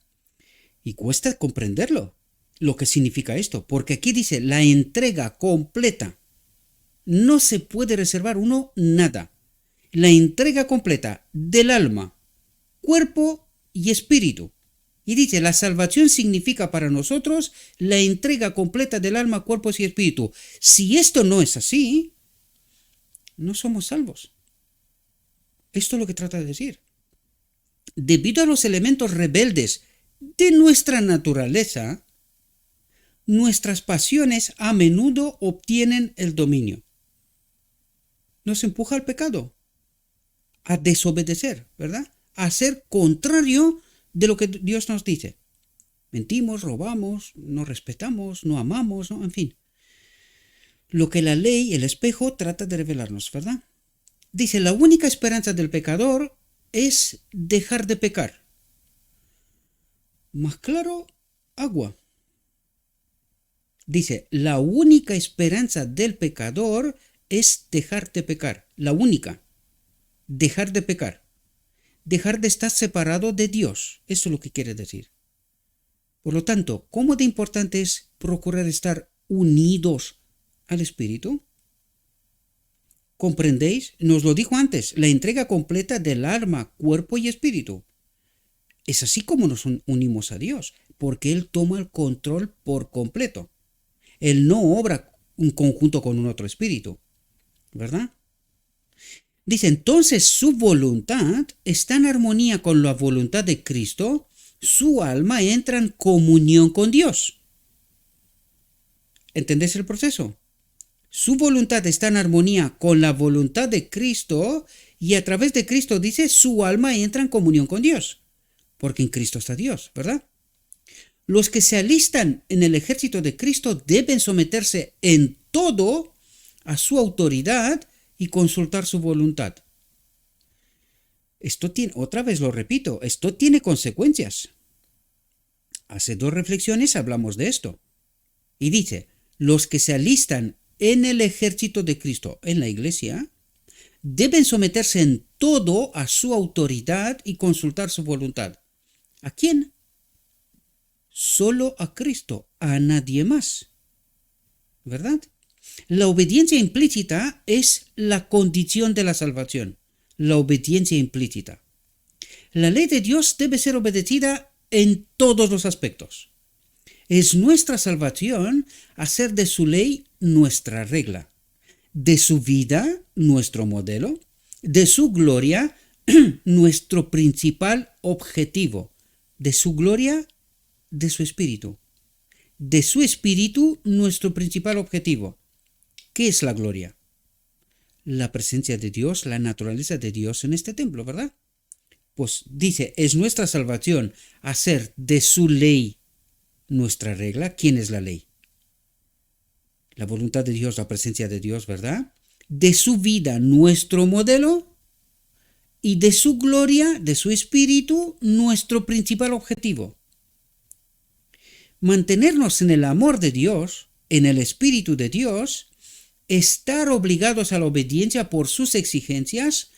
Y cuesta comprenderlo, lo que significa esto, porque aquí dice la entrega completa. No se puede reservar uno nada. La entrega completa del alma, cuerpo y espíritu. Y dice, la salvación significa para nosotros la entrega completa del alma, cuerpo y espíritu. Si esto no es así, no somos salvos. Esto es lo que trata de decir. Debido a los elementos rebeldes de nuestra naturaleza, nuestras pasiones a menudo obtienen el dominio. Nos empuja al pecado, a desobedecer, ¿verdad? A ser contrario de lo que Dios nos dice. Mentimos, robamos, no respetamos, no amamos, ¿no? En fin. Lo que la ley, el espejo, trata de revelarnos, ¿verdad? Dice, la única esperanza del pecador es dejar de pecar. Más claro, agua. Dice, la única esperanza del pecador es dejar de pecar. La única. Dejar de pecar. Dejar de estar separado de Dios. Eso es lo que quiere decir. Por lo tanto, ¿cómo de importante es procurar estar unidos al Espíritu? ¿Comprendéis? Nos lo dijo antes, la entrega completa del alma, cuerpo y espíritu. Es así como nos unimos a Dios, porque Él toma el control por completo. Él no obra en conjunto con un otro espíritu, ¿verdad? Dice, entonces su voluntad está en armonía con la voluntad de Cristo, su alma entra en comunión con Dios. ¿Entendés el proceso? Su voluntad está en armonía con la voluntad de Cristo y a través de Cristo dice su alma entra en comunión con Dios, porque en Cristo está Dios, ¿verdad? Los que se alistan en el ejército de Cristo deben someterse en todo a su autoridad y consultar su voluntad. Esto tiene, otra vez lo repito, esto tiene consecuencias. Hace 2 reflexiones hablamos de esto. Y dice, los que se alistan en el ejército de Cristo, en la iglesia, deben someterse en todo a su autoridad y consultar su voluntad. ¿A quién? Solo a Cristo, a nadie más. ¿Verdad? La obediencia implícita es la condición de la salvación. La obediencia implícita. La ley de Dios debe ser obedecida en todos los aspectos. Es nuestra salvación hacer de su ley nuestra regla, de su vida nuestro modelo, de su gloria nuestro principal objetivo, de su gloria, de su espíritu, de su espíritu nuestro principal objetivo. ¿Qué es la gloria? La presencia de Dios, la naturaleza de Dios en este templo, ¿verdad? Pues dice, es nuestra salvación hacer de su ley nuestra regla. ¿Quién es la ley? La voluntad de Dios, la presencia de Dios, ¿verdad? De su vida nuestro modelo y de su gloria, de su espíritu, nuestro principal objetivo. Mantenernos en el amor de Dios, en el espíritu de Dios, estar obligados a la obediencia por sus exigencias,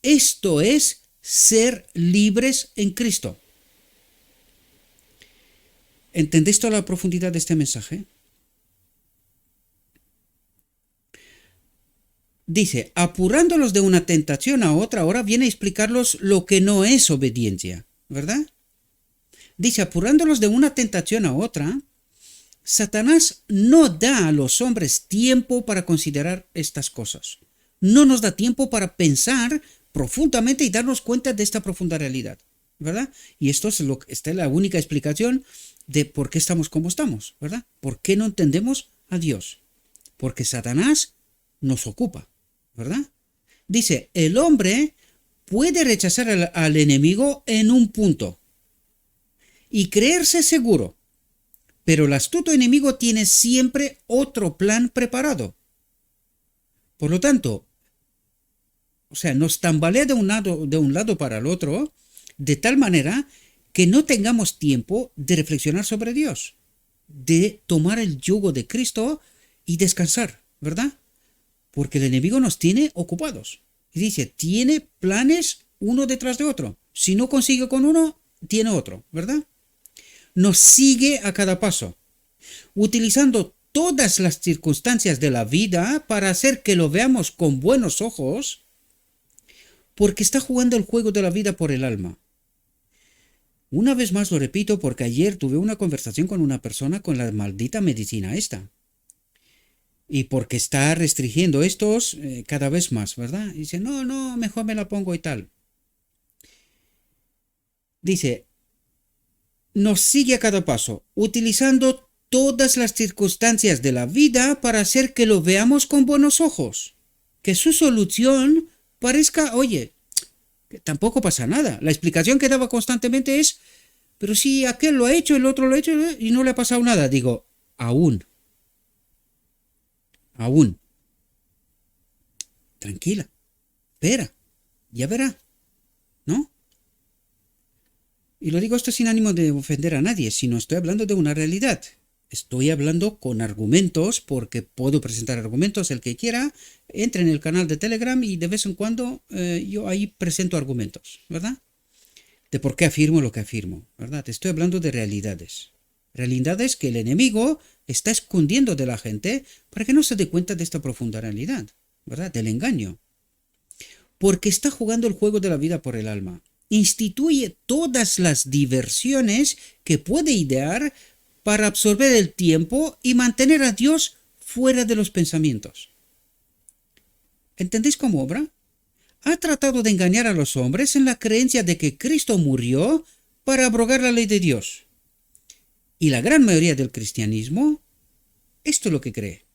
esto es ser libres en Cristo. ¿Entendéis toda la profundidad de este mensaje? Dice, apurándolos de una tentación a otra, ahora viene a explicarlos lo que no es obediencia, ¿verdad? Dice, apurándolos de una tentación a otra, Satanás no da a los hombres tiempo para considerar estas cosas. No nos da tiempo para pensar profundamente y darnos cuenta de esta profunda realidad, ¿verdad? Y esta es la única explicación de por qué estamos como estamos, ¿verdad? ¿Por qué no entendemos a Dios? Porque Satanás nos ocupa, ¿verdad? Dice, el hombre puede rechazar al enemigo en un punto y creerse seguro, pero el astuto enemigo tiene siempre otro plan preparado. Por lo tanto, nos tambalea de un lado para el otro, de tal manera que no tengamos tiempo de reflexionar sobre Dios, de tomar el yugo de Cristo y descansar, ¿verdad? Porque el enemigo nos tiene ocupados. Y dice, tiene planes uno detrás de otro. Si no consigue con uno, tiene otro, ¿verdad? Nos sigue a cada paso, utilizando todas las circunstancias de la vida para hacer que lo veamos con buenos ojos, porque está jugando el juego de la vida por el alma. Una vez más lo repito porque ayer tuve una conversación con una persona con la maldita medicina esta. Y porque está restringiendo estos cada vez más, ¿verdad? Y dice, no, mejor me la pongo y tal. Dice, nos sigue a cada paso, utilizando todas las circunstancias de la vida para hacer que lo veamos con buenos ojos. Que su solución parezca, oye, que tampoco pasa nada. La explicación que daba constantemente es, pero si aquel lo ha hecho, el otro lo ha hecho y no le ha pasado nada. Digo, aún. Tranquila, espera, ya verá, ¿no? Y lo digo esto sin ánimo de ofender a nadie, sino estoy hablando de una realidad. Estoy hablando con argumentos, porque puedo presentar argumentos, el que quiera, entre en el canal de Telegram y de vez en cuando yo ahí presento argumentos, ¿verdad? De por qué afirmo lo que afirmo, ¿verdad? Estoy hablando de realidades. Realidades que el enemigo está escondiendo de la gente para que no se dé cuenta de esta profunda realidad, ¿verdad? Del engaño. Porque está jugando el juego de la vida por el alma. Instituye todas las diversiones que puede idear para absorber el tiempo y mantener a Dios fuera de los pensamientos. ¿Entendéis cómo obra? Ha tratado de engañar a los hombres en la creencia de que Cristo murió para abrogar la ley de Dios. Y la gran mayoría del cristianismo, esto es lo que cree,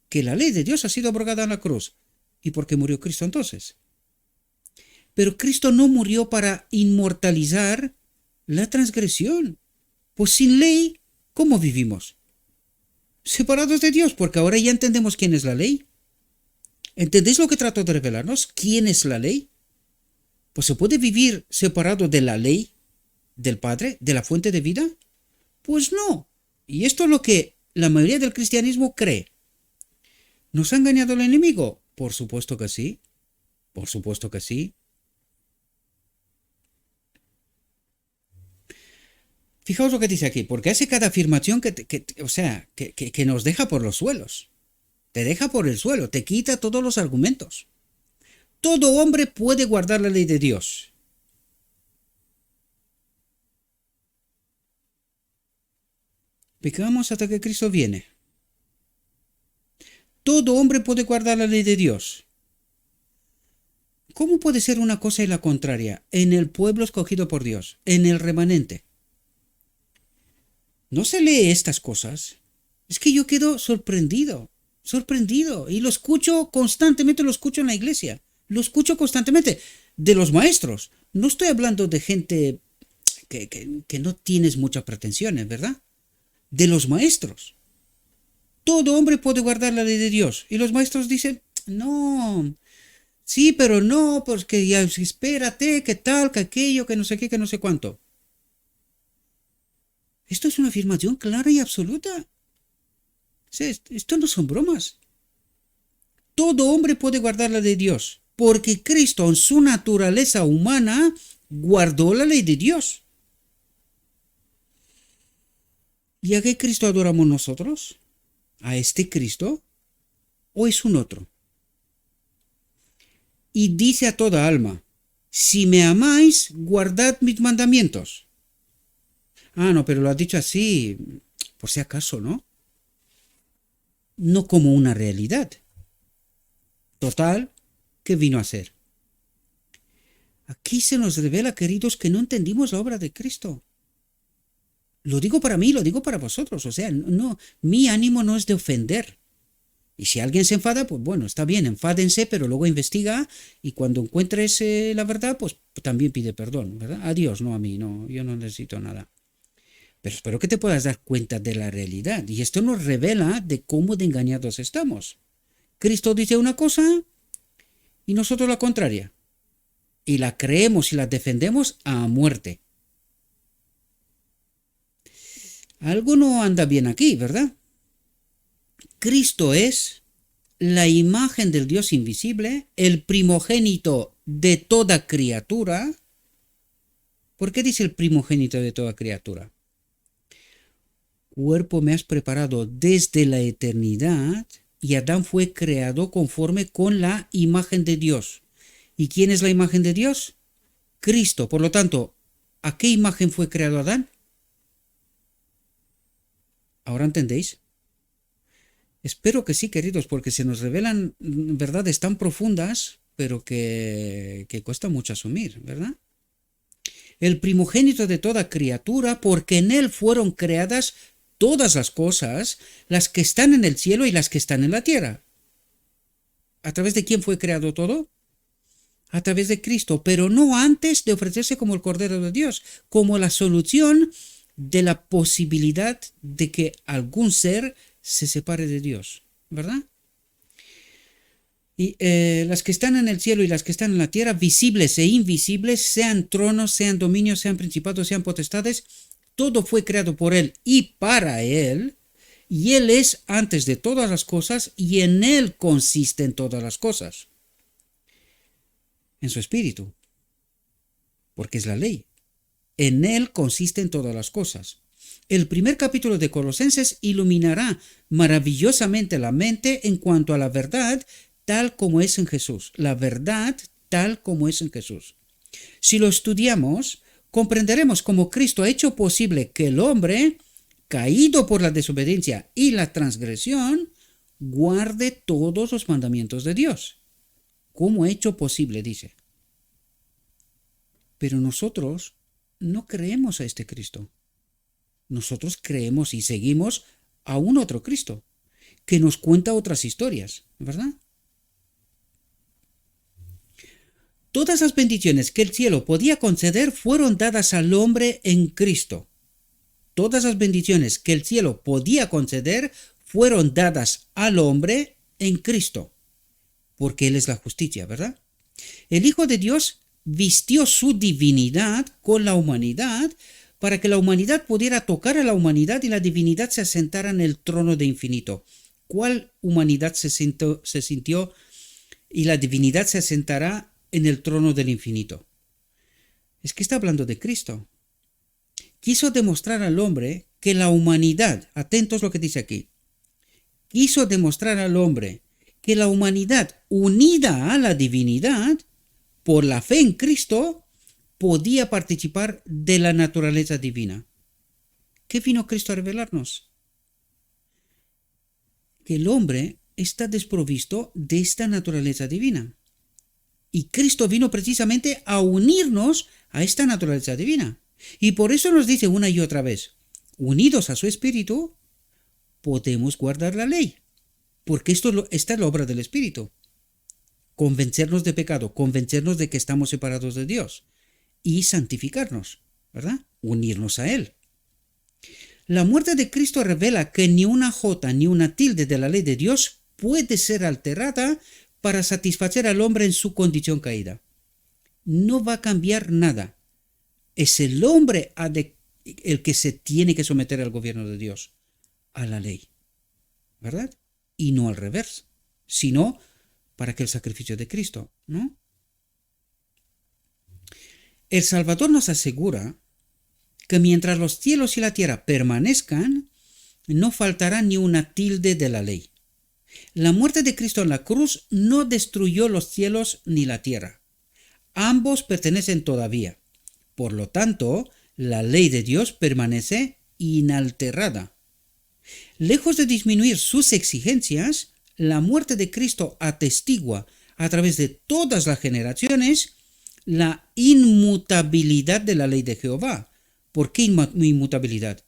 que la ley de Dios ha sido abrogada en la cruz. ¿Y por qué murió Cristo entonces? Pero Cristo no murió para inmortalizar la transgresión. Pues sin ley, ¿cómo vivimos? Separados de Dios, porque ahora ya entendemos quién es la ley. ¿Entendéis lo que trato de revelarnos? ¿Quién es la ley? Pues se puede vivir separado de la ley del Padre, de la fuente de vida. Pues no. Y esto es lo que la mayoría del cristianismo cree. ¿Nos ha engañado el enemigo? Por supuesto que sí. Por supuesto que sí. Fijaos lo que dice aquí, porque hace cada afirmación que nos deja por los suelos. Te deja por el suelo, te quita todos los argumentos. Todo hombre puede guardar la ley de Dios. Pecamos hasta que Cristo viene. Todo hombre puede guardar la ley de Dios. ¿Cómo puede ser una cosa y la contraria en el pueblo escogido por Dios, en el remanente? ¿No se lee estas cosas? Es que yo quedo sorprendido, y lo escucho constantemente, lo escucho en la iglesia, lo escucho constantemente, de los maestros. No estoy hablando de gente que no tienes muchas pretensiones, ¿verdad? De los maestros. Todo hombre puede guardar la ley de Dios. Y los maestros dicen, no, sí, pero no, porque ya espérate, que tal, que aquello, que no sé qué, que no sé cuánto. Esto es una afirmación clara y absoluta. Esto no son bromas. Todo hombre puede guardar la ley de Dios. porque Cristo en su naturaleza humana guardó la ley de Dios. ¿Y a qué Cristo adoramos nosotros? ¿A este Cristo? ¿O es un otro? Y dice a toda alma, si me amáis, guardad mis mandamientos. Ah, no, pero lo has dicho así, por si acaso, ¿no? No como una realidad. Total, ¿qué vino a ser? Aquí se nos revela, queridos, que no entendimos la obra de Cristo. Lo digo para mí, lo digo para vosotros. O sea, no, mi ánimo no es de ofender. Y si alguien se enfada, pues bueno, está bien, enfádense, pero luego investiga y cuando encuentres la verdad, pues también pide perdón, ¿verdad? A Dios, no a mí, no, yo no necesito nada. Pero espero que te puedas dar cuenta de la realidad. Y esto nos revela de cómo de engañados estamos. Cristo dice una cosa y nosotros la contraria. Y la creemos y la defendemos a muerte. Algo no anda bien aquí, ¿verdad? Cristo es la imagen del Dios invisible, el primogénito de toda criatura. ¿Por qué dice el primogénito de toda criatura? Cuerpo me has preparado desde la eternidad y Adán fue creado conforme con la imagen de Dios. ¿Y quién es la imagen de Dios? Cristo. Por lo tanto, ¿a qué imagen fue creado Adán? ¿Ahora entendéis? Espero que sí, queridos, porque se nos revelan verdades tan profundas, pero que cuesta mucho asumir, ¿verdad? El primogénito de toda criatura, porque en él fueron creadas todas las cosas, las que están en el cielo y las que están en la tierra. ¿A través de quién fue creado todo? A través de Cristo, pero no antes de ofrecerse como el Cordero de Dios, como la solución de la posibilidad de que algún ser se separe de Dios, ¿verdad? Y las que están en el cielo y las que están en la tierra, visibles e invisibles, sean tronos, sean dominios, sean principados, sean potestades, todo fue creado por Él y para Él, y Él es antes de todas las cosas, y en Él consisten todas las cosas. En su espíritu, porque es la ley. En Él consisten todas las cosas. El primer capítulo de Colosenses iluminará maravillosamente la mente en cuanto a la verdad tal como es en Jesús. La verdad tal como es en Jesús. Si lo estudiamos, comprenderemos cómo Cristo ha hecho posible que el hombre, caído por la desobediencia y la transgresión, guarde todos los mandamientos de Dios. ¿Cómo ha hecho posible? Dice. Pero nosotros no creemos a este Cristo. Nosotros creemos y seguimos a un otro Cristo, que nos cuenta otras historias, ¿verdad? Todas las bendiciones que el cielo podía conceder fueron dadas al hombre en Cristo. Todas las bendiciones que el cielo podía conceder fueron dadas al hombre en Cristo, porque Él es la justicia, ¿verdad? El Hijo de Dios vistió su divinidad con la humanidad para que la humanidad pudiera tocar a la humanidad y la divinidad se asentara en el trono de infinito. ¿Cuál humanidad se sintió y la divinidad se asentará en el trono del infinito? Es que está hablando de Cristo. Quiso demostrar al hombre que la humanidad, atentos lo que dice aquí, quiso demostrar al hombre que la humanidad unida a la divinidad, por la fe en Cristo, podía participar de la naturaleza divina. ¿Qué vino Cristo a revelarnos? Que el hombre está desprovisto de esta naturaleza divina. Y Cristo vino precisamente a unirnos a esta naturaleza divina. Y por eso nos dice una y otra vez, unidos a su Espíritu, podemos guardar la ley. Porque esta es la obra del Espíritu. Convencernos de pecado, convencernos de que estamos separados de Dios y santificarnos, ¿verdad? Unirnos a Él. La muerte de Cristo revela que ni una jota ni una tilde de la ley de Dios puede ser alterada para satisfacer al hombre en su condición caída. No va a cambiar nada. Es el hombre el que se tiene que someter al gobierno de Dios, a la ley, ¿verdad? Y no al revés, sino para aquel sacrificio de Cristo, ¿no? El Salvador nos asegura que mientras los cielos y la tierra permanezcan, no faltará ni una tilde de la ley. La muerte de Cristo en la cruz no destruyó los cielos ni la tierra. Ambos pertenecen todavía. Por lo tanto, la ley de Dios permanece inalterada. Lejos de disminuir sus exigencias, la muerte de Cristo atestigua a través de todas las generaciones la inmutabilidad de la ley de Jehová. ¿Por qué inmutabilidad?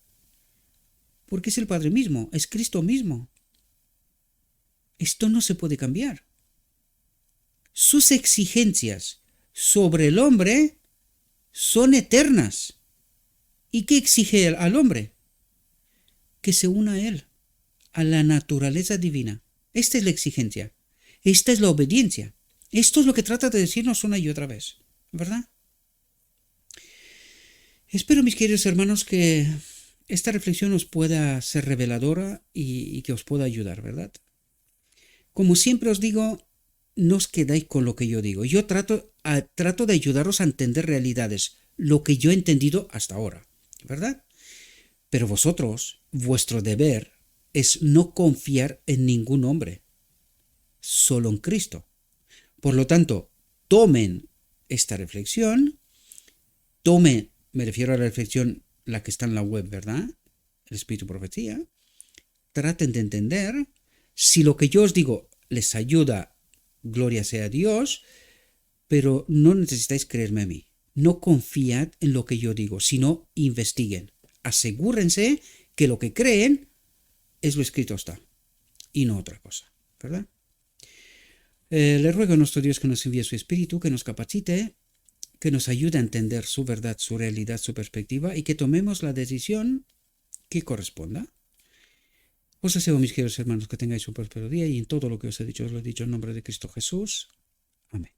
Porque es el Padre mismo, es Cristo mismo. Esto no se puede cambiar. Sus exigencias sobre el hombre son eternas. ¿Y qué exige al hombre? Que se una a él, a la naturaleza divina. Esta es la exigencia. Esta es la obediencia. Esto es lo que trata de decirnos una y otra vez, ¿verdad? Espero, mis queridos hermanos, que esta reflexión os pueda ser reveladora y que os pueda ayudar, ¿verdad? Como siempre os digo, no os quedáis con lo que yo digo. Yo trato de ayudaros a entender realidades, lo que yo he entendido hasta ahora, ¿verdad? Pero vosotros, vuestro deber es no confiar en ningún hombre, solo en Cristo. Por lo tanto, tomen esta reflexión, me refiero a la reflexión, la que está en la web, ¿verdad? El Espíritu Profecía. Traten de entender. Si lo que yo os digo les ayuda, gloria sea a Dios, pero no necesitáis creerme a mí. No confiad en lo que yo digo, sino investiguen. Asegúrense que lo que creen es lo escrito está, y no otra cosa, ¿verdad? Le ruego a nuestro Dios que nos envíe su Espíritu, que nos capacite, que nos ayude a entender su verdad, su realidad, su perspectiva, y que tomemos la decisión que corresponda. Os deseo, mis queridos hermanos, que tengáis un próspero día, y en todo lo que os he dicho, os lo he dicho en nombre de Cristo Jesús. Amén.